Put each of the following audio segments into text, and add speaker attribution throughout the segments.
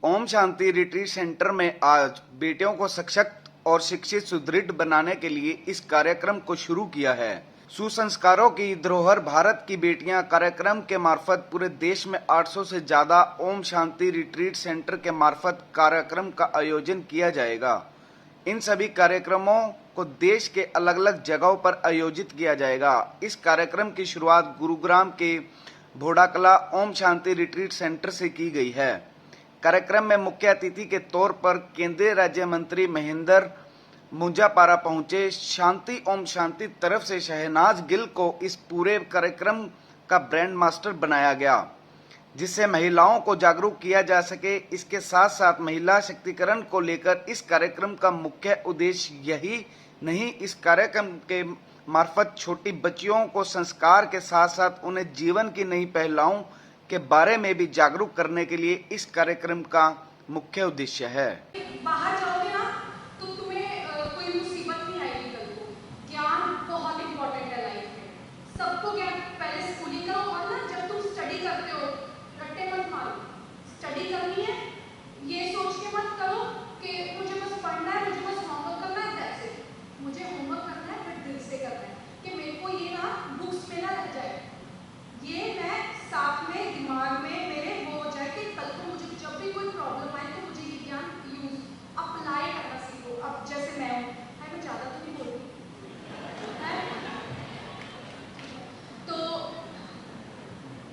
Speaker 1: Om Shanti retreat centre में आज बेटियों को सशक्त और शिक्षित सुदृढ़ बनाने के लिए इस कार्यक्रम को शुरू किया है। सुसंस्कारों की धरोहर भारत की बेटियां कार्यक्रम के मार्फत पूरे देश में 800 से ज्यादा ओम शांति रिट्रीट सेंटर के मार्फत कार्यक्रम का आयोजन किया जाएगा। इन सभी कार्यक्रमों को देश के अलग अलग जगहों पर आयोजित किया जाएगा। इस कार्यक्रम की शुरुआत गुरुग्राम के भोडाकला ओम शांति रिट्रीट सेंटर से की गई है। कार्यक्रम में मुख्य अतिथि के तौर पर केंद्रीय राज्य मंत्री महेंद्र मुंजापारा पहुंचे। शांति ओम शांति तरफ से शहनाज गिल को इस पूरे कार्यक्रम का ब्रांड मास्टर बनाया गया, जिससे महिलाओं को जागरूक किया जा सके। इसके साथ साथ महिला शक्तिकरण को लेकर इस कार्यक्रम का मुख्य उद्देश्य यही नहीं, इस कार्यक्रम के मार्फत छोटी बच्चियों को संस्कार के साथ साथ उन्हें जीवन की नई पहलुओं के बारे में भी जागरूक करने के लिए इस कार्यक्रम का मुख्य उद्देश्य है।
Speaker 2: बाहर जाओगे ना तो तुम्हें कोई मुसीबत नहीं आएगी। कल को ज्ञान बहुत इंपॉर्टेंट है लाइफ में। सबको ज्ञान पहले स्कूलिंग करो और ना जब तुम स्टडी करते हो रट्टे मत मारो। स्टडी करनी है ये सोच के मत करो कि मुझे बस पढ़ना है, मुझे बस होमवर्क करना है, दैट्स इट। मुझे होमवर्क करना है फिर दिल से करना है कि मेरे को ये ना बुक्स में ना रह जाए, ये मैं साथ में दिमाग में मेरे वो हो जाए कि कल को मुझे जब भी कोई प्रॉब्लम आए तो मुझे ये ज्ञान यूज अप्लाई करना सीखो। अब जैसे मैं हूँ, मैं ज़्यादा तो नहीं बोलती है, तो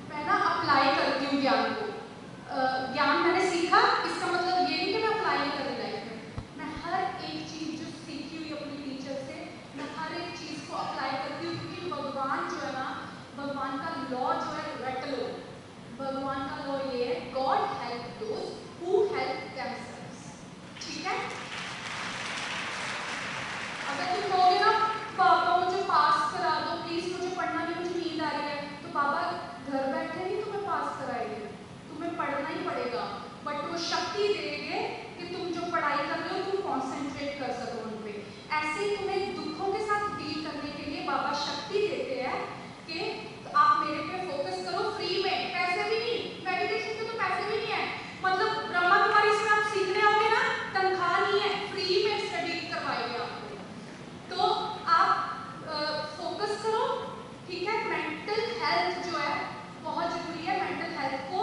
Speaker 2: मैं ना अप्लाई करती हूँ ज्ञान को। ज्ञान मैंने सीखा, इसका मतलब ये नहीं कि मैं अप्लाई नहीं करी लाइफ में। मैं हर एक चीज़ जो सीखी हुई अपनी टीचर से, मैं हर एक चीज़ को अप्लाई करती हूँ, क्योंकि भगवान जो है ना, भगवान का लॉ जो है रट लो। भगवान का लॉ ये है, God help those who help themselves. ठीक है? अगर तुम कहोगे ना पापा मुझे पास करा दो प्लीज, मुझे पढ़ना नहीं, मुझे नींद आ रही है, तो पापा घर बैठे नहीं तुम्हें पास कराएंगे, तुम्हें पढ़ना ही पड़ेगा। बट वो शक्ति देंगे कि तुम जो पढ़ाई कर रहे हो तुम कॉन्सेंट्रेट कर सको उन पे। ऐसे ही तुम्हें दुखों के साथ डील करने के लिए बाबा शक्ति देते हैं कि आप मेरे पे फोकस करो फ्री में, पैसे भी नहीं। मेडिटेशन के तो पैसे भी नहीं है, मतलब ब्रह्मा कुमारी से आप सीखने आओगे ना, तनख्वाह नहीं है, फ्री में स्टडी करवाएंगे आपको। तो आप फोकस करो, ठीक है? मेंटल हेल्थ जो है बहुत जरूरी है। मेंटल हेल्थ को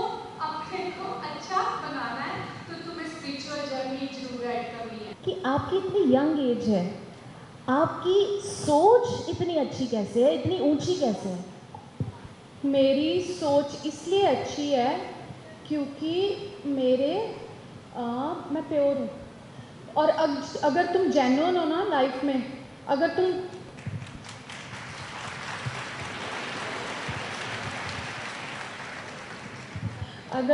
Speaker 2: अपने को अच्छा बनाना है तो तुम्हें स्पिरिचुअल जर्नी जरूर ऐड करनी है।
Speaker 3: कि आपकी इतनी यंग एज है, आपकी सोच इतनी अच्छी कैसे है, इतनी ऊंची कैसे है?
Speaker 4: मेरी सोच इसलिए अच्छी है क्योंकि मैं प्योर हूँ। और अगर तुम जेन्युइन हो ना लाइफ में, अगर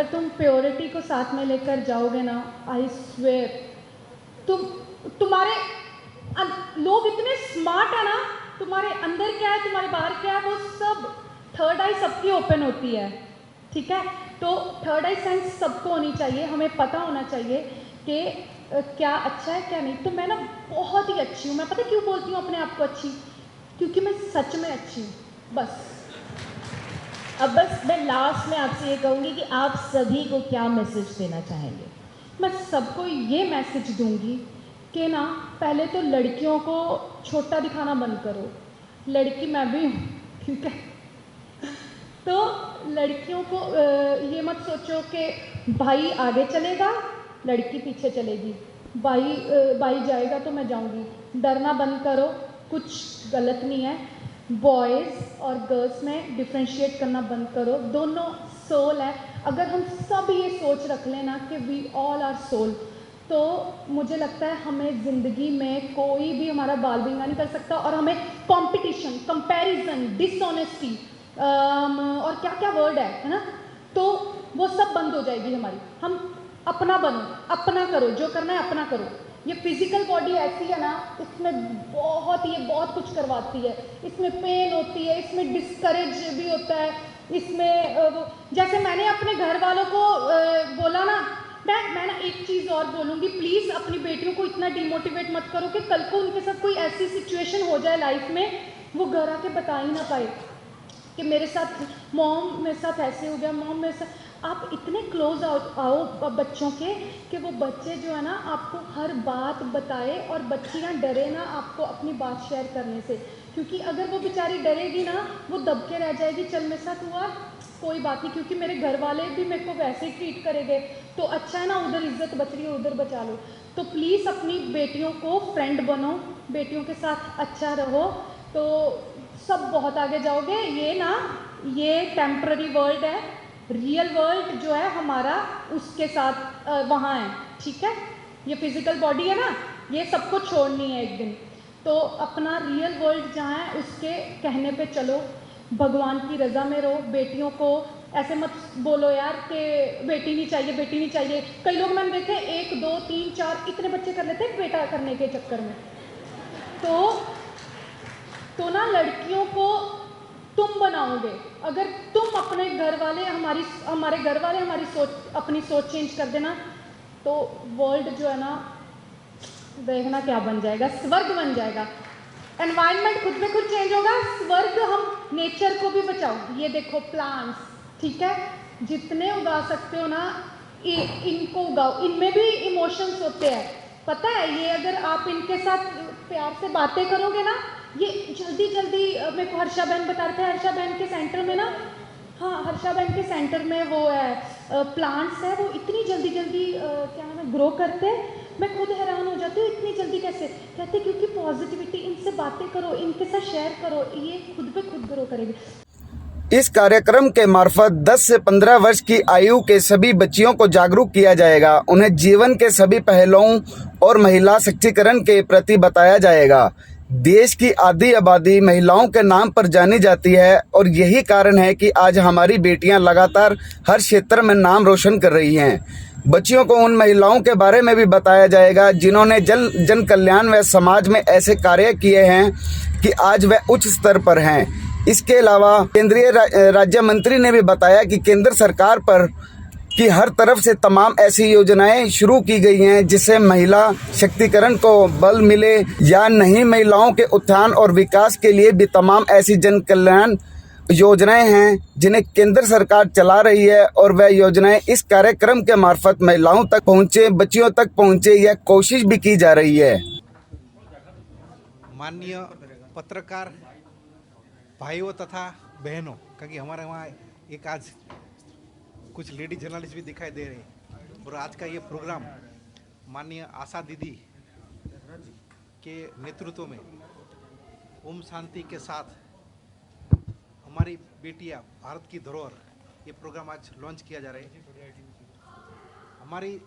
Speaker 4: तुम प्योरिटी को साथ में लेकर जाओगे ना, आई स्वेयर तुम्हारे लोग इतने स्मार्ट है ना, तुम्हारे अंदर क्या है तुम्हारे बाहर क्या है वो सब, थर्ड आई सबकी ओपन होती है। ठीक है? तो थर्ड आई सेंस सबको होनी चाहिए, हमें पता होना चाहिए कि क्या अच्छा है क्या नहीं। तो मैं ना बहुत ही अच्छी हूँ। मैं पता क्यों बोलती हूँ अपने आप को अच्छी? क्योंकि मैं सच में अच्छी हूँ, बस।
Speaker 3: अब बस मैं लास्ट में आपसे ये कहूँगी कि आप सभी को क्या मैसेज देना चाहेंगे?
Speaker 4: मैं सबको ये मैसेज दूंगी कि ना, पहले तो लड़कियों को छोटा दिखाना बंद करो। लड़की मैं भी हूँ, ठीक है? तो लड़कियों को ये मत सोचो कि भाई आगे चलेगा लड़की पीछे चलेगी, भाई जाएगा तो मैं जाऊंगी। डरना बंद करो, कुछ गलत नहीं है। बॉयज़ और गर्ल्स में डिफ्रेंशिएट करना बंद करो, दोनों सोल है। अगर हम सब ये सोच रख लेना कि वी ऑल आर सोल, तो मुझे लगता है हमें ज़िंदगी में कोई भी हमारा बाल बिंगा नहीं कर सकता। और हमें कंपटीशन, कंपैरिजन, डिसऑनेस्टी और क्या क्या वर्ड है ना, तो वो सब बंद हो जाएगी हमारी। हम अपना बनो, अपना करो, जो करना है अपना करो। ये फिजिकल बॉडी ऐसी है ना, इसमें बहुत कुछ करवाती है। इसमें पेन होती है, इसमें डिस्करेज भी होता है, इसमें जैसे मैंने अपने घर वालों को बोला ना, मैं ना एक चीज़ और बोलूँगी, प्लीज़ अपनी बेटियों को इतना डिमोटिवेट मत करो कि कल को उनके साथ कोई ऐसी सिचुएशन हो जाए लाइफ में, वो घर आके बता ही ना पाए कि मेरे साथ मॉम मेरे साथ ऐसे हो गया, मॉम मेरे साथ। आप इतने क्लोज आओ बच्चों के कि वो बच्चे जो है ना आपको हर बात बताए और बच्चियाँ डरे ना आपको अपनी बात शेयर करने से, क्योंकि अगर वो बेचारी डरेगी ना वो दब के रह जाएगी, चल मेरे साथ हुआ कोई बात नहीं, क्योंकि मेरे घर वाले भी मेरे को वैसे ही ट्रीट करेंगे, तो अच्छा है ना उधर इज्जत बच रही है उधर बचा लो। तो प्लीज़ अपनी बेटियों को फ्रेंड बनो, बेटियों के साथ अच्छा रहो, तो सब बहुत आगे जाओगे। ये टेम्प्ररी वर्ल्ड है, रियल वर्ल्ड जो है हमारा उसके साथ वहाँ है, ठीक है। ये फिजिकल बॉडी है ना, ये सबको छोड़नी है एक दिन, तो अपना रियल वर्ल्ड जहाँ है उसके कहने पे चलो, भगवान की रज़ा में रहो। बेटियों को ऐसे मत बोलो यार कि बेटी नहीं चाहिए, बेटी नहीं चाहिए। कई लोग मैंने देखे 1 2 3 4 इतने बच्चे कर लेते हैं बेटा करने के चक्कर में। तो ना लड़कियों को तुम बनाओगे, अगर तुम अपने घर वाले हमारे घर वाले अपनी सोच चेंज कर देना, तो वर्ल्ड जो है ना देखना क्या बन जाएगा, स्वर्ग बन जाएगा। एनवायरनमेंट खुद में खुद चेंज होगा, स्वर्ग। हम नेचर को भी बचाओ, ये देखो प्लांट्स, ठीक है, जितने उगा सकते हो ना इनको उगाओ, इनमें भी इमोशंस होते हैं, पता है। ये अगर आप इनके साथ प्यार से बातें करोगे ना, ये जल्दी मेरे को हर्षा बहन बता रहे थे, हर्षा बहन के सेंटर में ना, हाँ हर्षा बहन के सेंटर में वो है प्लांट्स है, वो इतनी जल्दी क्या नाम है ग्रो करते हैं, मैं खुद हैरान हो जाती हूँ इतनी जल्दी कैसे। कहते क्योंकि पॉजिटिविटी, इनसे बातें करो, इनके साथ शेयर करो, ये खुद पे खुद ग्रो करेगी।
Speaker 1: इस कार्यक्रम के मार्फत 10 से 15 वर्ष की आयु के सभी बच्चियों को जागरूक किया जाएगा। उन्हें जीवन के सभी पहलुओं और महिला सशक्तिकरण के प्रति बताया जाएगा। देश की आधी आबादी महिलाओं के नाम पर जानी जाती है और यही कारण है कि आज हमारी बेटियां लगातार हर क्षेत्र में नाम रोशन कर रही हैं। बच्चियों को उन महिलाओं के बारे में भी बताया जाएगा जिन्होंने जन कल्याण व समाज में ऐसे कार्य किए हैं कि आज वह उच्च स्तर पर हैं। इसके अलावा केंद्रीय राज्य मंत्री ने भी बताया कि केंद्र सरकार पर की हर तरफ से तमाम ऐसी योजनाएं शुरू की गई हैं जिससे महिला शक्तिकरण को बल मिले या नहीं। महिलाओं के उत्थान और विकास के लिए भी तमाम ऐसी जन कल्याण योजनाएं हैं जिन्हें केंद्र सरकार चला रही है और वह योजनाएं इस कार्यक्रम के मार्फत महिलाओं तक पहुंचे, बच्चियों तक पहुंचे, यह कोशिश भी की जा रही है।
Speaker 5: माननीय पत्रकार भाइयों तथा बहनों, क्योंकि हमारे वहाँ एक आज कुछ लेडी जर्नलिस्ट भी दिखाई दे रहे हैं, और आज का ये प्रोग्राम माननीय आशा दीदी के नेतृत्व में ओम शांति के साथ हमारी बेटियां भारत की धरोहर, ये प्रोग्राम आज लॉन्च किया जा रहा है। हमारी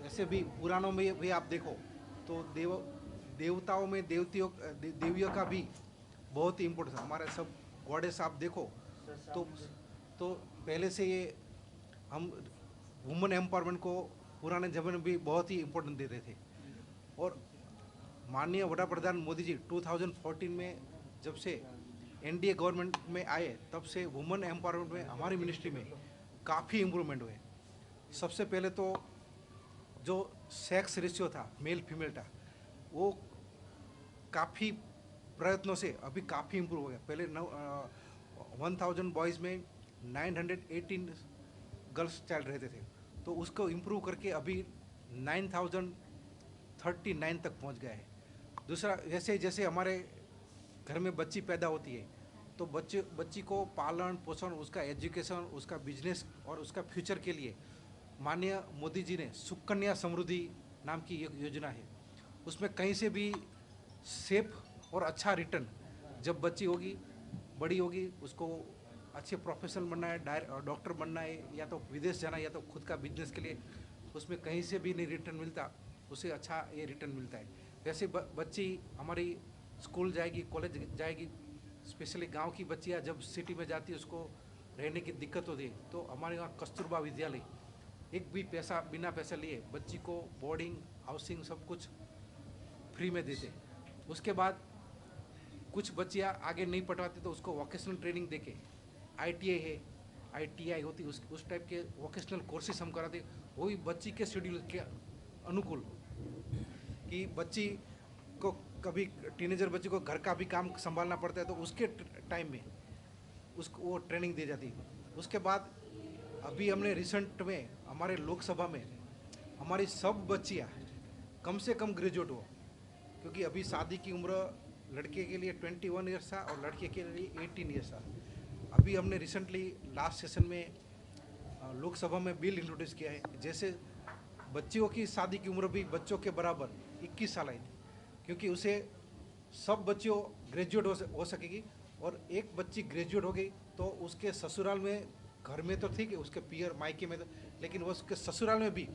Speaker 5: ऐसे भी पुराणों में भी आप देखो तो देवताओं में देवियों का भी बहुत ही इम्पोर्टेंस है। हमारे सब गॉडेस आप देखो तो पहले से ये हम वुमेन एम्पावरमेंट को पुराने जमाने में भी बहुत ही इम्पोर्टेंस देते थे, और माननीय वड़ा प्रधान मोदी जी 2014 में जब से एनडीए गवर्नमेंट में आए तब से वुमेन एम्पावरमेंट में हमारी मिनिस्ट्री में काफ़ी इम्प्रूवमेंट हुए। सबसे पहले तो जो सेक्स रेशियो था मेल फीमेल का, वो काफ़ी प्रयत्नों से अभी काफ़ी इम्प्रूव हो गया। पहले 1000 बॉयज़ में 918 गर्ल्स चाइल्ड रहते थे, तो उसको इम्प्रूव करके अभी 9039 तक पहुंच गया है। दूसरा, जैसे हमारे घर में बच्ची पैदा होती है तो बच्ची को पालन पोषण, उसका एजुकेशन, उसका बिजनेस और उसका फ्यूचर के लिए माननीय मोदी जी ने सुकन्या समृद्धि नाम की एक योजना है। उसमें कहीं से भी सेफ और अच्छा रिटर्न, जब बच्ची होगी बड़ी होगी उसको अच्छे प्रोफेशनल बनना है, डॉक्टर बनना है, या तो विदेश जाना है, या तो खुद का बिजनेस के लिए, उसमें कहीं से भी नहीं रिटर्न मिलता, उसे अच्छा ये रिटर्न मिलता है। वैसे बच्ची हमारी स्कूल जाएगी, कॉलेज जाएगी, स्पेशली गांव की बच्चियां जब सिटी में जाती है उसको रहने की दिक्कत होती है, तो हमारे यहाँ कस्तूरबा विद्यालय एक भी पैसा बिना पैसा लिए बच्ची को बोर्डिंग, हाउसिंग सब कुछ फ्री में देते। उसके बाद कुछ बच्चियां आगे नहीं पढ़वाती तो उसको वोकेशनल ट्रेनिंग देके, ITI है, ITI होती, उस टाइप के वोकेशनल कोर्सेस हम कराते, वो भी बच्ची के शेड्यूल के अनुकूल, कि बच्ची को कभी टीनेजर बच्ची को घर का भी काम संभालना पड़ता है तो उसके टाइम में उसको वो ट्रेनिंग दी जाती है। उसके बाद अभी हमने रिसेंट में हमारे लोकसभा में हमारी सब बच्चियाँ कम से कम ग्रेजुएट हो, क्योंकि अभी शादी की उम्र लड़के के लिए 21 ईयर्स था और लड़के के लिए 18 ईयर्स था। अभी हमने रिसेंटली लास्ट सेशन में लोकसभा में बिल इंट्रोड्यूस किया है, जैसे बच्चियों की शादी की उम्र भी बच्चों के बराबर 21 साल आई थी, क्योंकि उसे सब बच्चियों ग्रेजुएट हो सकेगी। और एक बच्ची ग्रेजुएट हो गई तो उसके ससुराल में, घर में तो ठीक है, उसके पियर मायके में तो, लेकिन वो उसके ससुराल में भी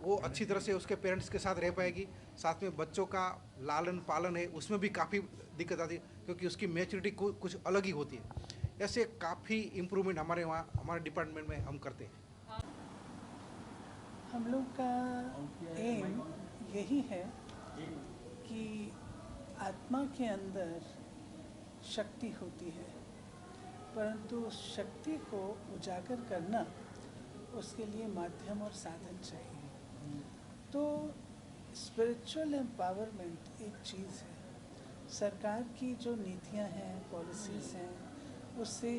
Speaker 5: वो अच्छी तरह से उसके पेरेंट्स के साथ रह पाएगी। साथ में बच्चों का लालन पालन है, उसमें भी काफ़ी दिक्कत आती है, क्योंकि उसकी मैच्योरिटी कुछ अलग ही होती है। ऐसे काफ़ी इम्प्रूवमेंट हमारे वहाँ हमारे डिपार्टमेंट में हम करते हैं।
Speaker 6: हम लोग का एम यही है कि आत्मा के अंदर शक्ति होती है, परंतु उस शक्ति को उजागर करना, उसके लिए माध्यम और साधन चाहिए। तो स्पिरिचुअल एम्पावरमेंट एक चीज़ है। सरकार की जो नीतियां हैं, पॉलिसीज़ हैं, उससे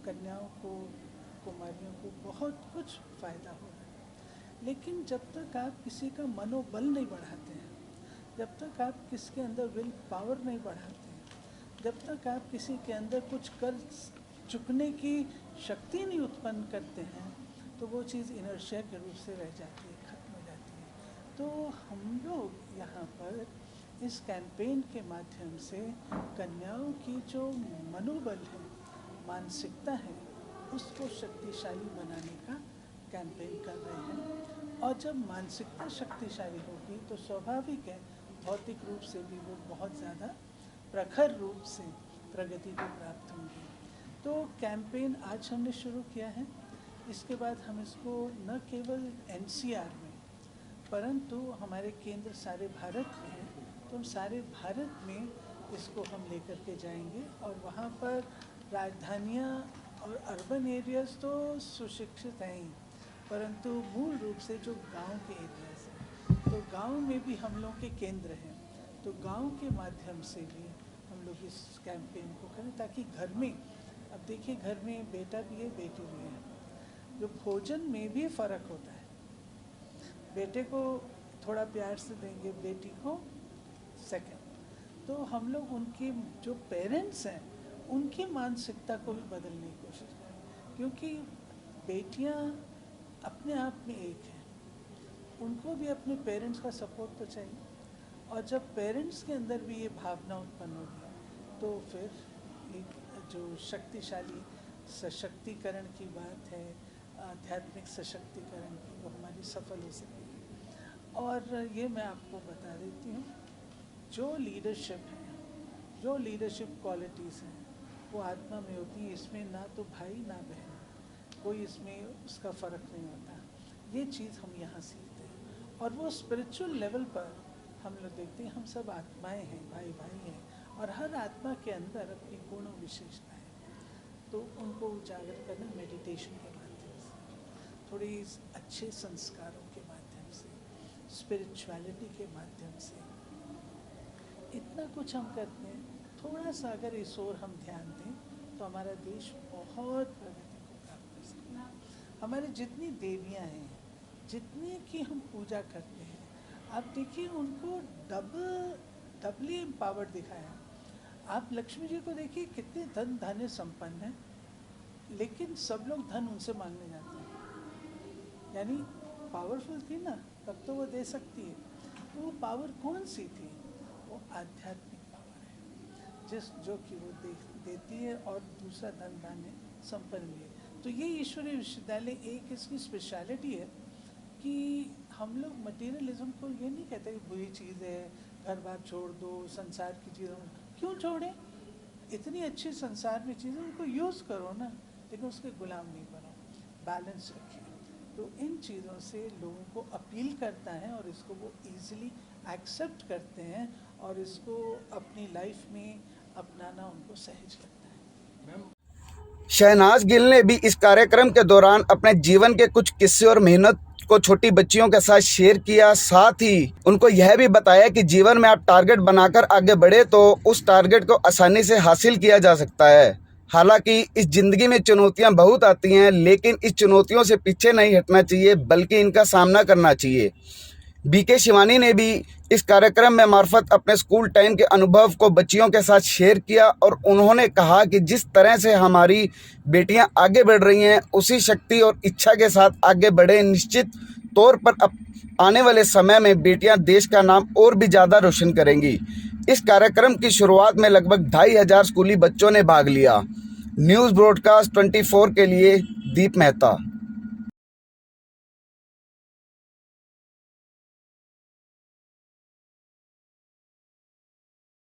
Speaker 6: कन्याओं को, कुमारियों को बहुत कुछ फ़ायदा हो रहा है। लेकिन जब तक आप किसी का मनोबल नहीं बढ़ाते हैं, जब तक आप किसके अंदर विल पावर नहीं बढ़ाते हैं, जब तक आप किसी के अंदर कुछ कर चुकने की शक्ति नहीं उत्पन्न करते हैं, तो वो चीज़ इनर्शिया के रूप से रह जाती है, खत्म हो जाती है। तो हम लोग यहाँ पर इस कैंपेन के माध्यम से कन्याओं की जो मनोबल है, मानसिकता है, उसको शक्तिशाली बनाने का कैंपेन कर रहे हैं। और जब मानसिकता शक्तिशाली होगी तो स्वाभाविक है भौतिक रूप से भी वो बहुत ज़्यादा प्रखर रूप से प्रगति को प्राप्त होंगी। तो कैंपेन आज हमने शुरू किया है। इसके बाद हम इसको न केवल एनसीआर में, परंतु हमारे केंद्र सारे भारत में हैं, तो हम सारे भारत में इसको हम लेकर के जाएंगे। और वहाँ पर राजधानियाँ और अर्बन एरियाज़ तो सुशिक्षित हैं ही, परंतु मूल रूप से जो गांव के एरियाज़ हैं, तो गांव में भी हम लोग के केंद्र हैं। तो गांव के माध्यम से भी हम लोग इस कैंपेन को करें, ताकि घर में, अब देखिए घर में बेटा भी है, बेटी भी है, जो भोजन में भी फ़र्क होता है। बेटे को थोड़ा प्यार से देंगे, बेटी को सेकंड। तो हम लोग उनके जो पेरेंट्स हैं, उनकी मानसिकता को भी बदलने की कोशिश करें, क्योंकि बेटियां अपने आप में एक हैं, उनको भी अपने पेरेंट्स का सपोर्ट तो चाहिए। और जब पेरेंट्स के अंदर भी ये भावना उत्पन्न होगी, तो फिर एक जो शक्तिशाली सशक्तिकरण की बात है, आध्यात्मिक सशक्तिकरण की, वो हमारी सफल हो सकेगी। और ये मैं आपको बता देती हूँ, जो लीडरशिप है, जो लीडरशिप क्वालिटीज़ हैं, वो आत्मा में होती है। इसमें ना तो भाई ना बहन, कोई इसमें उसका फ़र्क नहीं होता। ये चीज़ हम यहाँ सीखते हैं। और वो स्पिरिचुअल लेवल पर हम लोग देखते हैं, हम सब आत्माएं हैं, भाई भाई हैं, और हर आत्मा के अंदर अपनी गुण और विशेषताएँ, तो उनको उजागर करना मेडिटेशन के माध्यम से, थोड़ी अच्छे संस्कारों के माध्यम से, स्पिरिचुअलिटी के माध्यम से, इतना कुछ हम करते हैं। थोड़ा सा अगर इस ओर हम ध्यान दें तो हमारा देश बहुत प्रगति को प्राप्त कर सकता है। हमारी जितनी देवियां हैं, जितने की हम पूजा करते हैं, आप देखिए उनको डबली एम्पावर्ड दिखाया। आप लक्ष्मी जी को देखिए, कितने धन धान्य संपन्न हैं, लेकिन सब लोग धन उनसे मांगने जाते हैं। यानी पावरफुल थी ना, तब तो वो दे सकती है। तो वो पावर कौन सी थी? वो आध्यात्मिक पावर है, जो कि वो देती है, और दूसरा धन धान्य संपन्न भी है। तो ये ईश्वरीय विश्वविद्यालय एक इसकी स्पेशलिटी है कि हम लोग मटेरियलिज्म को ये नहीं कहते कि बुरी चीज़ है, घर बार छोड़ दो, संसार की चीज़ों क्यों छोड़ें? इतनी अच्छी संसार में चीज़ें, उनको यूज़ करो ना, लेकिन उसके गुलाम नहीं बनो, बैलेंस रखिए। तो इन चीज़ों से लोगों को अपील करता है, और इसको वो ईजिली एक्सेप्ट करते हैं, और इसको अपनी लाइफ में अपनाना उनको सहज लगता है।
Speaker 1: शहनाज गिल ने भी इस कार्यक्रम के दौरान अपने जीवन के कुछ किस्से और मेहनत को छोटी बच्चियों के साथ शेयर किया। साथ ही उनको यह भी बताया कि जीवन में आप टारगेट बनाकर आगे बढ़े तो उस टारगेट को आसानी से हासिल किया जा सकता है। हालांकि इस जिंदगी में चुनौतियां बहुत आती हैं, लेकिन इस चुनौतियों से पीछे नहीं हटना चाहिए बल्कि इनका सामना करना चाहिए। बीके शिवानी ने भी इस कार्यक्रम में मार्फत अपने स्कूल टाइम के अनुभव को बच्चियों के साथ शेयर किया और उन्होंने कहा कि जिस तरह से हमारी बेटियां आगे बढ़ रही हैं, उसी शक्ति और इच्छा के साथ आगे बढ़े। निश्चित तौर पर आने वाले समय में बेटियां देश का नाम और भी ज़्यादा रोशन करेंगी। इस कार्यक्रम की शुरुआत में लगभग 2500 स्कूली बच्चों ने भाग लिया। न्यूज़ ब्रॉडकास्ट 24 के लिए दीप मेहता।